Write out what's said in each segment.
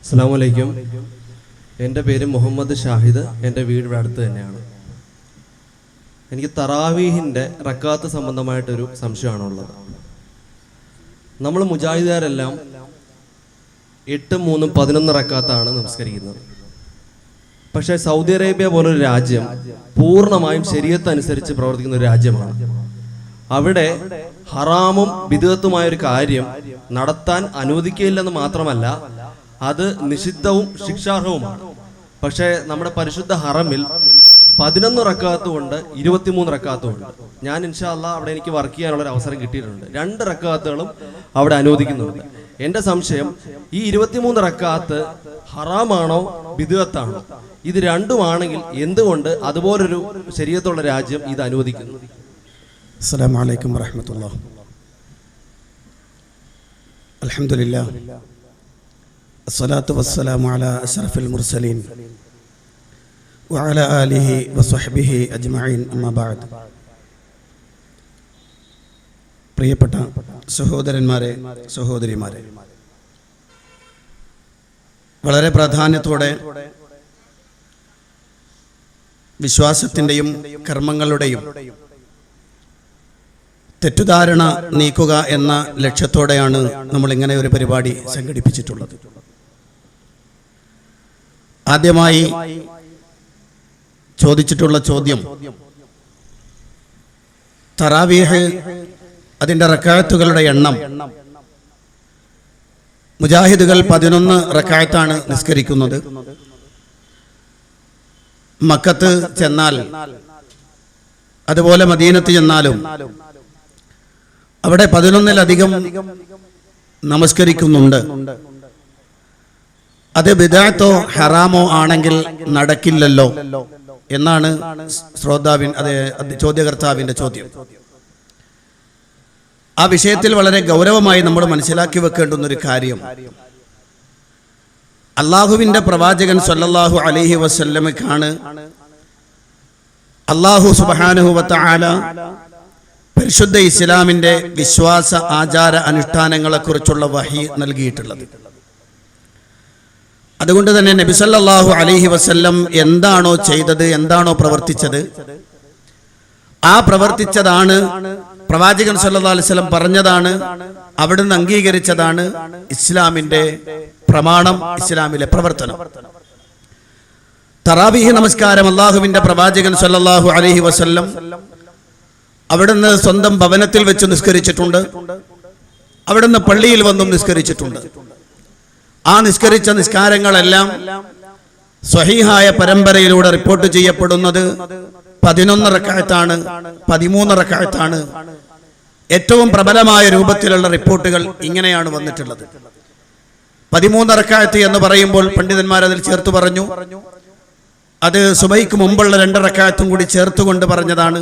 അസ്സലാമു അലൈക്കും. എൻ്റെ പേര് മുഹമ്മദ് ഷാഹിദ്. എൻ്റെ വീട് ഇവിടെ അടുത്ത് തന്നെയാണ്. എനിക്ക് തറാവീഹിൻ്റെ റക്കാത്ത് സംബന്ധമായിട്ടൊരു സംശയമാണുള്ളത്. നമ്മൾ മുജാഹിദുകാരെല്ലാം 8, 3, 11 റക്കാത്താണ് നമസ്കരിക്കുന്നത്. പക്ഷേ സൗദി അറേബ്യ പോലൊരു രാജ്യം പൂർണ്ണമായും ശരീഅത്ത് അനുസരിച്ച് പ്രവർത്തിക്കുന്ന ഒരു രാജ്യമാണ്. അവിടെ ഹറാമും ബിദ്അത്തുമായൊരു കാര്യം നടത്താൻ അനുവദിക്കുകയില്ലെന്ന് മാത്രമല്ല, അത് നിഷിദ്ധവും ശിക്ഷാർഹവുമാണ്. പക്ഷേ നമ്മുടെ പരിശുദ്ധ ഹറമിൽ 11 റക്കാത്തും ഉണ്ട്, 23 റക്കാത്തും ഉണ്ട്. ഞാൻ ഇൻഷാ അല്ലാഹ് അവിടെ എനിക്ക് വർക്ക് ചെയ്യാനുള്ളൊരു അവസരം കിട്ടിയിട്ടുണ്ട്. 2 റക്കാത്തുകളും അവിടെ അനുവദിക്കുന്നുണ്ട്. എൻ്റെ സംശയം, ഈ 23 റക്കാത്ത് ഹറാമാണോ ബിദ്അത്താണോ? ഇത് രണ്ടുമാണെങ്കിൽ എന്തുകൊണ്ട് അതുപോലൊരു ശരീഅത്തുള്ള രാജ്യം ഇത് അനുവദിക്കുന്നു? അസ്സലാമു അലൈക്കും വറഹ്മത്തുള്ളാഹി. അൽഹംദുലില്ലാഹ് അസ്സലാത്തു വസ്സലാമു അലാ അശ്റഫിൽ മുർസലീൻ വഅലാ ആലിഹി വസ്വഹ്ബിഹി അജ്മഈൻ. അമ്മാ ബഅദ്. പ്രിയപ്പെട്ട സഹോദരന്മാരെ, സഹോദരിമാരെ, വളരെ പ്രാധാന്യത്തോടെ വിശ്വാസത്തിൻ്റെയും കർമ്മങ്ങളുടെയും തെറ്റുധാരണ നീക്കുക എന്ന ലക്ഷ്യത്തോടെയാണ് നമ്മൾ ഇങ്ങനെ ഒരു പരിപാടി സംഘടിപ്പിച്ചിട്ടുള്ളത്. ആദ്യമായി ചോദിച്ചിട്ടുള്ള ചോദ്യം, തറാവീഹ് അതിൻ്റെ റക്അത്തുകളുടെ എണ്ണം. മുജാഹിദുകൾ 11 റക്അത്താണ് നിസ്കരിക്കുന്നത്. മക്കത്ത് ചെന്നാൽ, അതുപോലെ മദീനത്ത് ചെന്നാലും അവിടെ 11-ലധികം നമസ്കരിക്കുന്നുണ്ട്. അത് ബിദ്അത്തോ ഹറാമോ ആണെങ്കിൽ നടക്കില്ലല്ലോ എന്നാണ് ചോദ്യകർത്താവിന്റെ ചോദ്യം. ആ വിഷയത്തിൽ വളരെ ഗൗരവമായി നമ്മൾ മനസ്സിലാക്കി വെക്കേണ്ടുന്ന ഒരു കാര്യം, അള്ളാഹുവിന്റെ പ്രവാചകൻ സല്ലല്ലാഹു അലൈഹി വസല്ലമയ്ക്കാണ് അല്ലാഹു സുബ്ഹാനഹു വ തആല പരിശുദ്ധ ഇസ്ലാമിന്റെ വിശ്വാസ ആചാര അനുഷ്ഠാനങ്ങളെ കുറിച്ചുള്ള വഹി നൽകിയിട്ടുള്ളത്. അതുകൊണ്ട് തന്നെ നബി സല്ലല്ലാഹു അലൈഹി വസല്ലം എന്താണോ ചെയ്തത്, എന്താണോ പ്രവർത്തിച്ചത്, ആ പ്രവർത്തിച്ചതാണ് പ്രവാചകൻ സല്ലല്ലാഹു അലൈഹി വസല്ലം പറഞ്ഞതാണ്, അവിടുന്ന് അംഗീകരിച്ചതാണ് ഇസ്ലാമിന്റെ പ്രമാണം, ഇസ്ലാമിലെ പ്രവർത്തനം. തറാവീഹ് നമസ്കാരം അല്ലാഹുവിന്റെ പ്രവാചകൻ സല്ലല്ലാഹു അലൈഹി വസല്ലം അവിടുന്ന് സ്വന്തം ഭവനത്തിൽ വെച്ച് നിസ്കരിച്ചിട്ടുണ്ട്. അവിടുന്ന് പള്ളിയിൽ വന്നും നിസ്കരിച്ചിട്ടുണ്ട്. ആ നിസ്കരിച്ച നിസ്കാരങ്ങളെല്ലാം സ്വഹീഹായ പരമ്പരയിലൂടെ റിപ്പോർട്ട് ചെയ്യപ്പെടുന്നത് 11 റക്അത്താണ്, 13 റക്അത്താണ്. ഏറ്റവും പ്രബലമായ രൂപത്തിലുള്ള റിപ്പോർട്ടുകൾ ഇങ്ങനെയാണ് വന്നിട്ടുള്ളത്. 13 റക്അത്ത് എന്ന് പറയുമ്പോൾ പണ്ഡിതന്മാർ അതിൽ ചേർത്ത് പറഞ്ഞു, അത് സുബഹിക്ക് മുമ്പുള്ള 2 റക്അത്തും കൂടി ചേർത്തുകൊണ്ട് പറഞ്ഞതാണ്,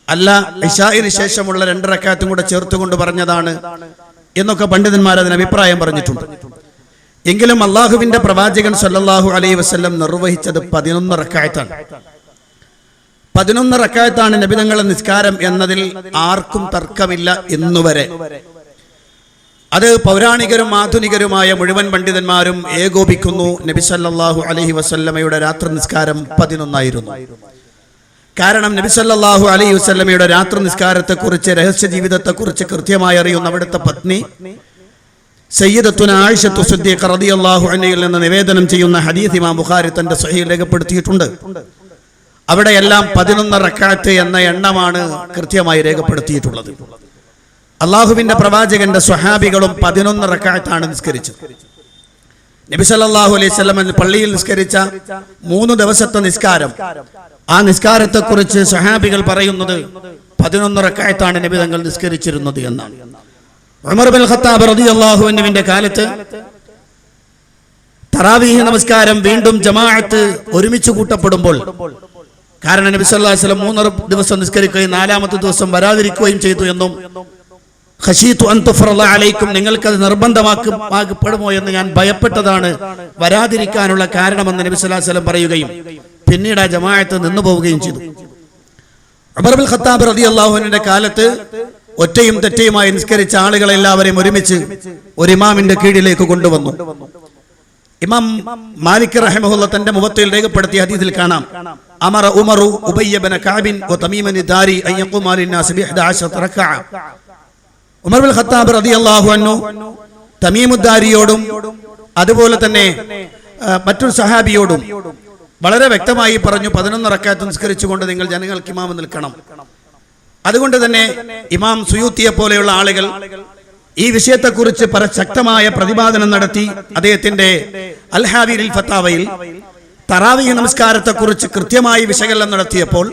അല്ല ഇശാഇന് ശേഷമുള്ള 2 റക്അത്തും കൂടെ ചേർത്തുകൊണ്ട് പറഞ്ഞതാണ് എന്നൊക്കെ പണ്ഡിതന്മാർ അതിന് അഭിപ്രായം പറഞ്ഞിട്ടുണ്ട്. എങ്കിലും അള്ളാഹുവിന്റെ പ്രവാചകൻ സല്ലല്ലാഹു അലൈഹി വസല്ലം നിർവഹിച്ചത് 11 റക്അത്താണ്. 11 റക്അത്താണ് നബി തങ്ങളുടെ നിസ്കാരം എന്നതിൽ ആർക്കും തർക്കമില്ല ഇന്നുവരെ. അത് പൗരാണികരും ആധുനികരുമായ മുഴുവൻ പണ്ഡിതന്മാരും ഏകോപിക്കുന്നു. നബി സല്ലല്ലാഹു അലൈഹി വസല്ലമയുടെ രാത്രി നിസ്കാരം 11 ആയിരുന്നു. കാരണം നബി സല്ലല്ലാഹു അലൈഹി വസല്ലമയുടെ രാത്രി നിസ്കാരത്തെക്കുറിച്ച്, രഹസ്യ ജീവിതത്തെക്കുറിച്ച് കൃത്യമായി അറിയുന്ന അവിടുത്തെ പത്നി സയ്യിദത്തുന ആയിഷത്തു സിദ്ദീഖ റളിയല്ലാഹു അൻഹയിൽ നിന്ന് നിവേദനം ചെയ്യുന്ന ഹദീസ് ഇമാം ബുഖാരി തന്റെ സ്വഹീഹിൽ രേഖപ്പെടുത്തിയിട്ടുണ്ട്. അവിടെയെല്ലാം 11 റക്അത്ത് എന്ന എണ്ണമാണ് കൃത്യമായി രേഖപ്പെടുത്തിയിട്ടുള്ളത്. അള്ളാഹുവിന്റെ പ്രവാചകന്റെ സ്വഹാബികളും 11 റക്അത്താണ് നിസ്കരിച്ചത്. നബി സല്ലല്ലാഹു അലൈഹി വസല്ലം പള്ളിയിൽ നിസ്കരിച്ച 3 ദിവസത്തെ നിസ്കാരം, ആ നിസ്കാരത്തെക്കുറിച്ച് സ്വഹാബികൾ പറയുന്നത് 11 റക്അത്താണ് നബി തങ്ങൾ നിസ്കരിച്ചിരുന്നത് എന്നാണ്. ഉമർ ഇബ്നുൽ ഖത്താബ് റളിയല്ലാഹു അൻഹുവിന്റെ കാലത്ത് തറാവീഹ് നമസ്കാരം വീണ്ടും ജമാഅത്ത് ഒരുമിച്ച് കൂട്ടപ്പെടുമ്പോൾ, കാരണം നബി സല്ലല്ലാഹു അലൈഹി വസല്ലം 3 ദിവസം നിസ്കരിക്കുകയും 4ാമത്തെ ദിവസം വരാതിരിക്കുകയും ചെയ്തു എന്നും, ഖശീതു അൻ തുഫറള അലൈക്കും, നിങ്ങൾക്കത് നിർബന്ധമാക്കപ്പെടുമോ എന്ന് ഞാൻ ഭയപ്പെട്ടതാണ് വരാതിരിക്കാനുള്ള കാരണമെന്ന് നബി സല്ലല്ലാഹു അലൈഹി വസല്ലം പറയുകയും പിന്നീട് ആ ജമാഅത്ത് നിന്നു പോവുകയും ചെയ്തു. ഉമർ ഇബ്നുൽ ഖത്താബ് റളിയല്ലാഹു അൻഹുവിന്റെ കാലത്ത് ഒറ്റയും തെറ്റയുമായി നിസ്കരിച്ച ആളുകളെല്ലാവരെയും ഒരുമിച്ച് ഒരു ഇമാമിന്റെ കീഴിലേക്ക് കൊണ്ടുവന്നു. ഇമാം മാലിക് റഹിമഹുല്ലാഹ് തന്റെ മുവത്തയിൽ രേഖപ്പെടുത്തിയ ഹദീസിൽ കാണാം, അമറ ഉമറു ഉബയ്യ ബിൻ കഅബിൻ വതമീമൻ ദാരി അൻ യഖൂമ ലിന്നാസ് ബി 11 റക്അ. ഉമർ ബിൻ ഖത്താബ് റളിയല്ലാഹു അൻഹു തമീമുദ്ദാരിയോടും അതുപോലെ തന്നെ മറ്റൊരു സഹാബിയോടും വളരെ വ്യക്തമായി പറഞ്ഞു, 11 റക്അത്ത് നിസ്കരിച്ചുകൊണ്ട് നിങ്ങൾ ജനങ്ങൾക്ക് ഇമാം നിൽക്കണം. അതുകൊണ്ട് തന്നെ ഇമാം സുയൂത്തിയെ പോലെയുള്ള ആളുകൾ ഈ വിഷയത്തെക്കുറിച്ച് ശക്തമായ പ്രതിപാദനം നടത്തി അദ്ദേഹത്തിന്റെ അൽ ഹാവിൽ ഫത്താവയിൽ തറാവീഹ് നമസ്കാരത്തെക്കുറിച്ച് കൃത്യമായി വിശകലനം നടത്തിയപ്പോൾ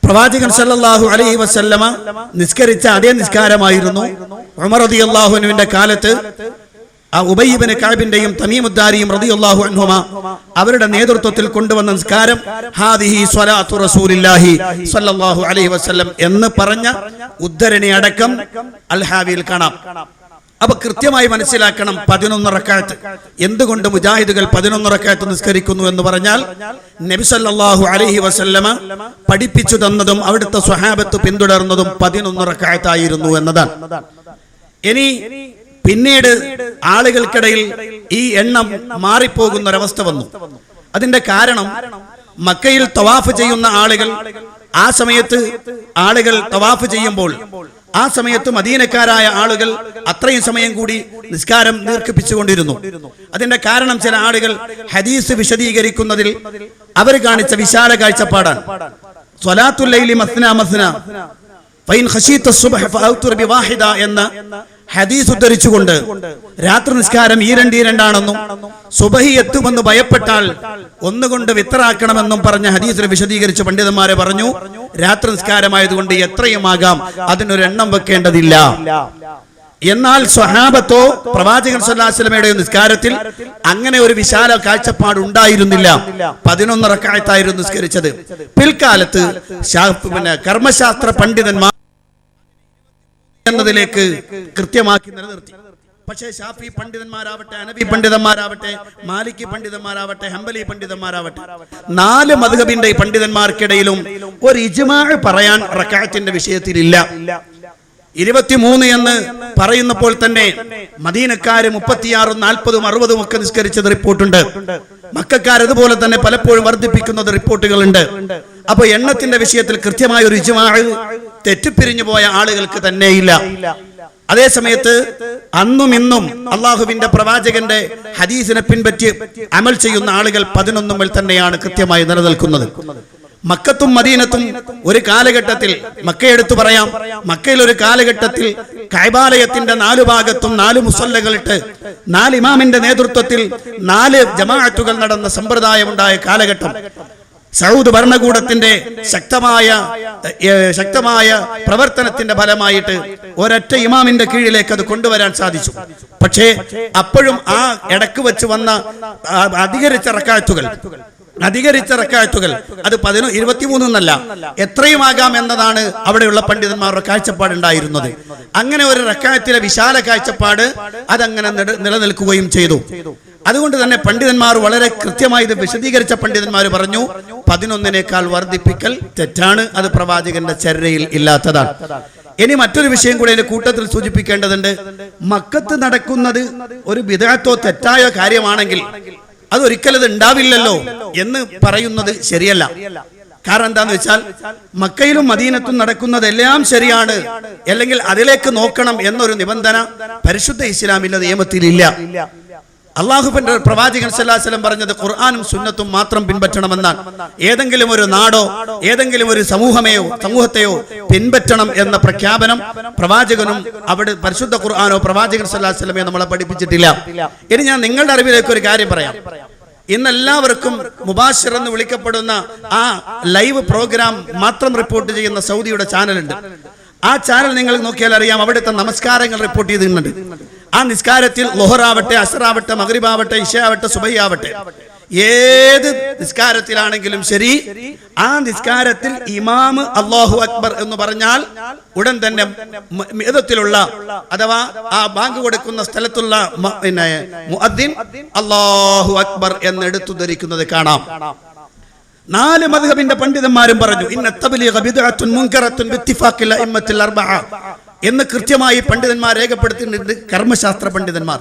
പ്രവാചകൻ സല്ലല്ലാഹു അലൈഹി വസല്ലമ നിസ്കരിച്ച അതേ നിസ്കാരമായിരുന്നു ഉമർ റളിയല്ലാഹു അൻഹുവിന്റെ കാലത്ത് ആ ഉബയ്യ് ഇബ്നു കഅബിന്റെയും തമീമുദ്ദാരിയും റളിയല്ലാഹു അൻഹുമ അവരുടെ നേതൃത്വത്തിൽ കൊണ്ടുവന്ന നിസ്കാരം ഹാദിഹി സ്വലാത്തു റസൂലില്ലാഹി സ്വല്ലല്ലാഹു അലൈഹി വസല്ലം എന്ന് പറഞ്ഞ ഉദ്ധരണി അടക്കം അൽ ഹാവിയിൽ കാണാം. അപ്പൊ കൃത്യമായി മനസ്സിലാക്കണം 11 റക്അത്ത്. എന്തുകൊണ്ട് മുജാഹിദുകൾ 11 റക്അത്ത് നിസ്കരിക്കുന്നു എന്ന് പറഞ്ഞാൽ നബി സല്ലല്ലാഹു അലൈഹി വസല്ലമ പഠിപ്പിച്ചു തന്നതും അവിടുത്തെ സ്വഹാബത്ത് പിന്തുടർന്നതും 11 റക്അത്തായിരുന്നു എന്നതാണ്. ഇനി പിന്നീട് ആളുകൾക്കിടയിൽ ഈ എണ്ണം മാറിപ്പോകുന്ന ഒരവസ്ഥ വന്നു. അതിന്റെ കാരണം മക്കയിൽ തവാഫ് ചെയ്യുന്ന ആളുകൾ ആ സമയത്ത് ആളുകൾ തവാഫ് ചെയ്യുമ്പോൾ ആ സമയത്ത് മദീനക്കാരായ ആളുകൾ അത്രയും സമയം കൂടി നിസ്കാരം ദീർഘിപ്പിച്ചുകൊണ്ടിരുന്നു. അതിന്റെ കാരണം ചില ആളുകൾ ഹദീസ് വിശദീകരിക്കുന്നതിൽ അവർ കാണിച്ച വിശാല കാഴ്ചപ്പാടാണ്. സ്വലാത്തുൽ ലൈലി മസ്ന മസ്ന ഫൈൻ ഖശീത സുബ്ഹ ഫഔതിർ ബിവാഹിദ എന്ന ഹദീസ് ഉദ്ധരിച്ചുകൊണ്ട് രാത്രി നിസ്കാരം ഈ രണ്ടാണെന്നും സുബഹി എത്തുമെന്ന് ഭയപ്പെട്ടാൽ ഒന്നുകൊണ്ട് വിത്തറാക്കണമെന്നും പറഞ്ഞ ഹദീസിനെ വിശദീകരിച്ച് പണ്ഡിതന്മാരെ പറഞ്ഞു, രാത്രി നിസ്കാരമായതുകൊണ്ട് എത്രയുമാകാം, അതിനൊരു എണ്ണം വെക്കേണ്ടതില്ല. എന്നാൽ സ്വഹാബത്തോ പ്രവാചകൻ സല്ലല്ലാഹു അലൈഹി വസല്ലമയുടെ നിസ്കാരത്തിൽ അങ്ങനെ ഒരു വിശാല കാഴ്ചപ്പാട് ഉണ്ടായിരുന്നില്ല. 11 റക്അത്തായിരുന്നു നിസ്കരിച്ചത്. പിൽക്കാലത്ത് കർമ്മശാസ്ത്ര പണ്ഡിതന്മാർ എന്നതിലേക്ക് കൃത്യമാക്കി നിലനിർത്തി. പക്ഷേ ഷാഫി പണ്ഡിതന്മാരാവട്ടെ, ഹനഫി പണ്ഡിതന്മാരാവട്ടെ, മാലിക്കി പണ്ഡിതന്മാരാവട്ടെ, ഹംബലി പണ്ഡിതന്മാരാവട്ടെ, 4 മദ്ഹബിന്റെ പണ്ഡിതന്മാർക്കിടയിലും ഒരു ഇജ്മാഅ് പറയാൻ റക്അത്തിന്റെ വിഷയത്തിലില്ല. 23 എന്ന് പറയുന്നപ്പോൾ തന്നെ മദീനക്കാര് 36, 40, 60 ഒക്കെ നിസ്കരിച്ചത് റിപ്പോർട്ടുണ്ട്. മക്കക്കാർ അതുപോലെ തന്നെ പലപ്പോഴും വർദ്ധിപ്പിക്കുന്നത് റിപ്പോർട്ടുകളുണ്ട്. അപ്പൊ എണ്ണത്തിന്റെ വിഷയത്തിൽ കൃത്യമായ ഒരു ഇജ്മാഅ് തെറ്റിപ്പിരിഞ്ഞു പോയ ആളുകൾക്ക് തന്നെയില്ല. അതേ സമയത്ത് അന്നും ഇന്നും അള്ളാഹുവിന്റെ പ്രവാചകന്റെ ഹദീസിനെ പിൻപറ്റി അമൽ ചെയ്യുന്ന ആളുകൾ 11 തന്നെയാണ് കൃത്യമായി നിലനിൽക്കുന്നത്. മക്കത്തും മദീനത്തും ഒരു കാലഘട്ടത്തിൽ, മക്കയെടുത്തു പറയാം, മക്കയിൽ ഒരു കാലഘട്ടത്തിൽ കഅബാലയത്തിന്റെ 4 ഭാഗത്തും 4 മുസല്ലകളിട്ട് 4 ഇമാമിന്റെ നേതൃത്വത്തിൽ 4 ജമാഅത്തുകൾ നടന്ന സമ്പ്രദായമുണ്ടായ കാലഘട്ടം. സൗദ് ഭരണകൂടത്തിന്റെ ശക്തമായ പ്രവർത്തനത്തിന്റെ ഫലമായിട്ട് ഒരൊറ്റ ഇമാമിന്റെ കീഴിലേക്ക് അത് കൊണ്ടുവരാൻ സാധിച്ചു. പക്ഷേ അപ്പോഴും ആ ഇടക്ക് വെച്ച് വന്ന അധികരിച്ച റക്അത്തുകൾ അത് 23 എന്നല്ല, എത്രയുമാകാം എന്നതാണ് അവിടെയുള്ള പണ്ഡിതന്മാരുടെ കാഴ്ചപ്പാടുണ്ടായിരുന്നത്. അങ്ങനെ ഒരു റക്അത്തിലെ വിശാല കാഴ്ചപ്പാട് അതങ്ങനെ നിലനിൽക്കുകയും ചെയ്തു. അതുകൊണ്ട് തന്നെ പണ്ഡിതന്മാർ വളരെ കൃത്യമായി ഇത് വിശദീകരിച്ച പണ്ഡിതന്മാർ പറഞ്ഞു, 11 വർദ്ധിപ്പിക്കൽ തെറ്റാണ്, അത് പ്രവാചകന്റെ ചര്യയിൽ ഇല്ലാത്തതാണ്. ഇനി മറ്റൊരു വിഷയം കൂടെ അതിന്റെ കൂട്ടത്തിൽ സൂചിപ്പിക്കേണ്ടതുണ്ട്. മക്കത്ത് നടക്കുന്നത് ഒരു ബിദ്അത്തോ തെറ്റായ കാര്യമാണെങ്കിൽ അതൊരിക്കലും ഉണ്ടാവില്ലല്ലോ എന്ന് പറയുന്നത് ശരിയല്ല. കാരണം എന്താന്ന് വെച്ചാൽ മക്കയിലും മദീനത്തും നടക്കുന്നതെല്ലാം ശരിയാണ്, അല്ലെങ്കിൽ അതിലേക്ക് നോക്കണം എന്നൊരു നിബന്ധന പരിശുദ്ധ ഇസ്ലാമിന്റെ നിയമത്തിലില്ല. അള്ളാഹുവിന്റെ പ്രവാചകൻ സല്ലല്ലാഹു അലൈഹി വസല്ലം പറഞ്ഞത് ഖുർആനും സുന്നത്തും മാത്രം പിൻപറ്റണമെന്നാണ്. ഏതെങ്കിലും ഒരു നാടോ ഏതെങ്കിലും ഒരു സമൂഹത്തെയോ പിൻപറ്റണം എന്ന പ്രഖ്യാപനം പ്രവാചകനും അവിടെ പരിശുദ്ധ ഖുർആനോ പ്രവാചകൻ സല്ലല്ലാഹു അലൈഹി വസല്ലമയോ നമ്മളെ പഠിപ്പിച്ചിട്ടില്ല. ഇനി ഞാൻ നിങ്ങളുടെ അറിവിലേക്ക് ഒരു കാര്യം പറയാം. ഇന്ന് എല്ലാവർക്കും മുബാശിർ എന്ന് വിളിക്കപ്പെടുന്ന ആ ലൈവ് പ്രോഗ്രാം മാത്രം റിപ്പോർട്ട് ചെയ്യുന്ന സൗദിയുടെ ചാനലുണ്ട്. ആ ചാനൽ നിങ്ങൾ നോക്കിയാൽ അറിയാം, അവിടുത്തെ നമസ്കാരങ്ങൾ റിപ്പോർട്ട് ചെയ്തിട്ടുണ്ട്. ആ നിസ്കാരത്തിൽ ളുഹറാവട്ടെ, അസ്റാവട്ടെ, മഗ്രിബാവട്ടെ, ഇശാവട്ടെ, സുബഹിയാവട്ടെ, ഏത് നിസ്കാരത്തിലാണെങ്കിലും ശരി, ആ നിസ്കാരത്തിൽ ഇമാമ് അല്ലാഹു അക്ബർ എന്ന് പറഞ്ഞാൽ ഉടൻ തന്നെ മിഅദത്തിലുള്ള അഥവാ ആ ബാങ്ക് കൊടുക്കുന്ന സ്ഥലത്തുള്ള മുഅദ്ദിൻ അല്ലാഹു അക്ബർ എന്ന് എടുത്തു ധരിക്കുന്നത് കാണാം. 4 മദ്ഹബിന്റെ പണ്ഡിതന്മാരും പറഞ്ഞു, ഇന്ന തബ്ലീഗ ബിദ്അത്തുൻ മുൻകറത്തുൻ ബിത്തിഫാഖിൽ അഇമ്മത്തിൽ 4 എന്ന് കൃത്യമായി പണ്ഡിതന്മാർ രേഖപ്പെടുത്തിയിട്ടുണ്ട്. കർമ്മശാസ്ത്ര പണ്ഡിതന്മാർ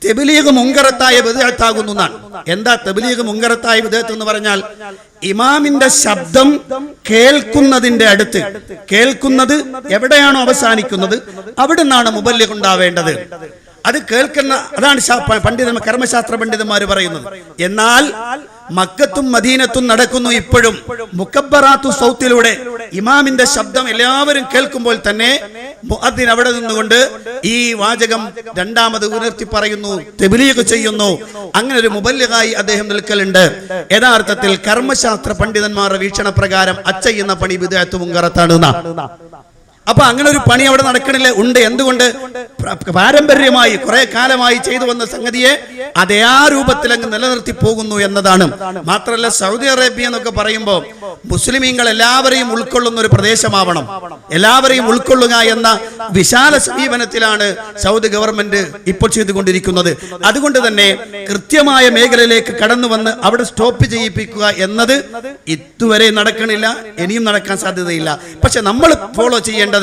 തബ്ലീഗ് മുങ്കറത്തായ ബിദ്അത്താകുന്നു എന്നാണ്. എന്താ തബ്ലീഗ് മുങ്കറത്തായ ബിദ്അത്ത് എന്ന് പറഞ്ഞാൽ? ഇമാമിന്റെ ശബ്ദം കേൾക്കുന്നതിന്റെ അടുത്ത്, കേൾക്കുന്നത് എവിടെയാണോ അവസാനിക്കുന്നത് അവിടെ നിന്നാണ് മുബല്ലിഗ് ഉണ്ടാവേണ്ടത്. അത് കേൾക്കുന്ന, അതാണ് പണ്ഡിതന്മാർ, കർമ്മശാസ്ത്ര പണ്ഡിതന്മാർ പറയുന്നത്. എന്നാൽ മക്കത്തും മദീനത്തും നടക്കുന്നു ഇപ്പോഴും മുക്കബ്ബറാത്തു സൗത്തിലൂടെ ഇമാമിന്റെ ശബ്ദം എല്ലാവരും കേൾക്കുമ്പോൾ തന്നെ മുഅദ്ദിൻ അവിടെ നിന്നുകൊണ്ട് ഈ വാചകം രണ്ടാമത് ഉയർത്തി പറയുന്നു, തബ്ലീഗ് ചെയ്യുന്നു. അങ്ങനെ ഒരു മുബല്ലിഗായി അദ്ദേഹം നിൽക്കലുണ്ട്. യഥാർത്ഥത്തിൽ കർമ്മശാസ്ത്ര പണ്ഡിതന്മാരുടെ വീക്ഷണ പ്രകാരം അച്ചയ്യുന്ന പണി ബിദ്അത്ത് മുങ്കറത്താണ്. അപ്പൊ അങ്ങനെ ഒരു പണി അവിടെ നടക്കണില്ല. ഉണ്ട്. എന്തുകൊണ്ട്? പാരമ്പര്യമായി കുറെ കാലമായി ചെയ്തു വന്ന സംഗതിയെ അതേ ആ രൂപത്തിൽ അങ്ങ് നിലനിർത്തി പോകുന്നു എന്നതാണ്. മാത്രമല്ല, സൗദി അറേബ്യ എന്നൊക്കെ പറയുമ്പോൾ മുസ്ലിമീങ്ങൾ എല്ലാവരെയും ഉൾക്കൊള്ളുന്ന ഒരു പ്രദേശമാവണം, എല്ലാവരെയും ഉൾക്കൊള്ളുക എന്ന വിശാല സമീപനത്തിലാണ് സൗദി ഗവൺമെന്റ് ഇപ്പോൾ ചെയ്തുകൊണ്ടിരിക്കുന്നത്. അതുകൊണ്ട് തന്നെ കൃത്യമായ മേഖലയിലേക്ക് കടന്നു വന്ന് അവിടെ സ്റ്റോപ്പ് ചെയ്യിപ്പിക്കുക എന്നത് ഇതുവരെ നടക്കണില്ല, ഇനിയും നടക്കാൻ സാധ്യതയില്ല. പക്ഷെ നമ്മൾ ഫോളോ ചെയ്യേണ്ടത്,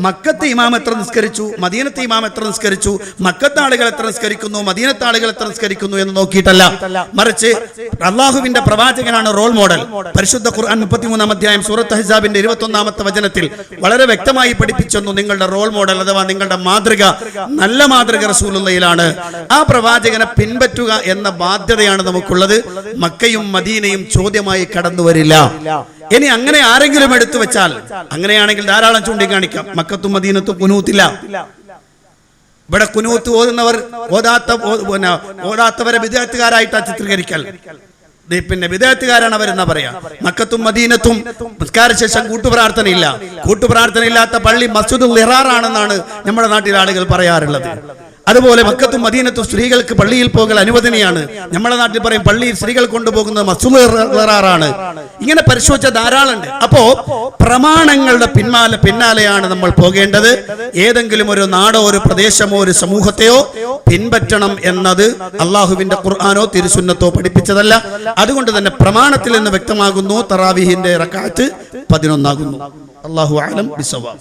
മക്കത്തെ ഇമാം എത്ര നിസ്കരിച്ചു, മദീനത്തെ ഇമാം എത്ര നിസ്കരിച്ചു, മക്കത്തെ ആളുകൾ എത്ര നിസ്കരിക്കുന്നു, മദീനത്തെ ആളുകൾ എത്ര നിസ്കരിക്കുന്നു എന്ന് നോക്കിയിട്ടല്ല, മറിച്ച് അള്ളാഹുവിന്റെ പ്രവാചകനാണ് റോൾ മോഡൽ. പരിശുദ്ധ ഖുർആൻ 33-ാം അധ്യായം സൂറത്ത് അഹ്സാബിന്റെ 21-ാമത്തെ വചനത്തിൽ വളരെ വ്യക്തമായി പഠിപ്പിച്ചെന്നു, നിങ്ങളുടെ റോൾ മോഡൽ അഥവാ നിങ്ങളുടെ മാതൃക, നല്ല മാതൃക റസൂലുള്ളാഹിയിലാണ്. ആ പ്രവാചകനെ പിൻപറ്റുക എന്ന ബാധ്യതയാണ് നമുക്കുള്ളത്. മക്കയും മദീനയും ചോദ്യമായി കടന്നു വരില്ല. ഇനി അങ്ങനെ ആരെങ്കിലും എടുത്തു വെച്ചാൽ, അങ്ങനെയാണെങ്കിൽ ധാരാളം ചൂണ്ടിക്കാണിക്കാം. മക്കത്തും മദീനത്തും കുനൂത്തില്ല. ഇവിടെ കുനൂത്ത് ഓതുന്നവർ ഓതാത്തവരെ ബിദ്അത്തുകാരായിട്ടാണ് ചിത്രീകരിക്കൽ. പിന്നെ ബിദ്അത്തുകാരാണ് അവരെന്നാ പറയാ. മക്കത്തും മദീനത്തും നിസ്കാര ശേഷം കൂട്ടുപ്രാർത്ഥനയില്ല. കൂട്ടുപ്രാർത്ഥനയില്ലാത്ത പള്ളി മസ്ജിദുൽ ളിറാർ ആണെന്നാണ് നമ്മുടെ നാട്ടിലെ ആളുകൾ പറയാറുള്ളത്. അതുപോലെ മക്കത്തും മദീനത്തും സ്ത്രീകൾക്ക് പള്ളിയിൽ പോകൽ അനുവദനീയാണ്. നമ്മുടെ നാട്ടിൽ പറയും പള്ളിയിൽ സ്ത്രീകൾ കൊണ്ടുപോകുന്നത് മസ്ജിദുൽ ളിറാറാണ്. ഇങ്ങനെ പരിശോധിച്ച ധാരാളമുണ്ട്. അപ്പോ പ്രമാണങ്ങളുടെ പിന്നാലെയാണ് നമ്മൾ പോകേണ്ടത്. ഏതെങ്കിലും ഒരു നാടോ ഒരു പ്രദേശമോ ഒരു സമൂഹത്തെയോ പിൻപറ്റണം എന്നത് അള്ളാഹുവിന്റെ ഖുർആനോ തിരുസുന്നത്തോ പഠിപ്പിച്ചതല്ല. അതുകൊണ്ട് തന്നെ പ്രമാണത്തിൽ നിന്ന് വ്യക്തമാകുന്നു തറാവീഹിന്റെ റക്അത്ത് 11 ആകുന്നു. അല്ലാഹു അഅലം ബിസ്സവാബ്.